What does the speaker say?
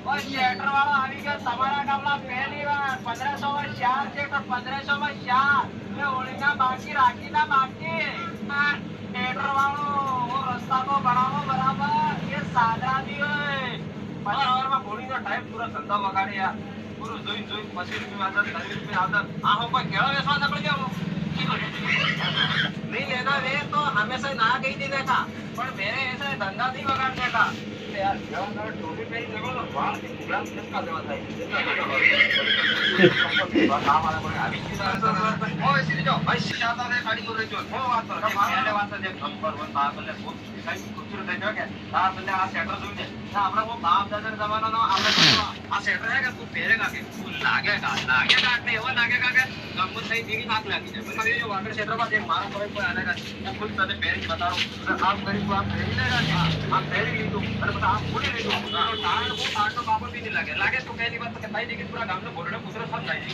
ઓય શેટર વાળો આવી ગયો તમારા ગામમાં પહેલી વાર 1500 માં 4 છે તો 1500 માં 4 મે ઓળીના બાકી રાખીના બાકી આ શેટર વાળો રસ્તા તો બનાવો બરાબર એ સાદા દી હોય બરાબરમાં બોલીનો ટાઈમ પૂરો ધંધા વગાડે યાર પૂરું જોઈ પછી રૂપિયા આદર 30 રૂપિયા આદર આ હો કોઈ કેળો વેસવા નકળી જાવ नहीं लेना वे तो हमेशा ना कही दे देखा पर मेरे ऐसे धंधा नहीं बगाड़ देखा यार जवान टोपी पहन देखो तो बाल की पूरा किसका देवा था काम वाला कोई अभी ओ ऐसे जो भाई ज्यादा है गाड़ी को जो वो बात कर पहले बात है नंबर 1 बात ले वो कहीं कुछ दे जो के आ बंदे आ सेटर जो दे ना हमरा वो बाप दादा जमाना नो આપણે આ સેટર है કે તું પહેરેगा કે તું लागेगा એટલે એવો लागेगा કે ગમત થઈ દીવી નાક લાગી જાય मतलब ये जो वाटर क्षेत्र में एक मारा कोई कोई आनेगा मैं खुद साथे पेरिंग बता रहा हूं आप गरीब को आप पेरिंग लेगा आप पेरिंग ले दो अरे बता आप पूरी ले दो तो टायर वो टायर तो बाबा भी नहीं लगे तो पहली बात तो भाई देखिए पूरा गांव में बोलने पुत्र सब जाएगी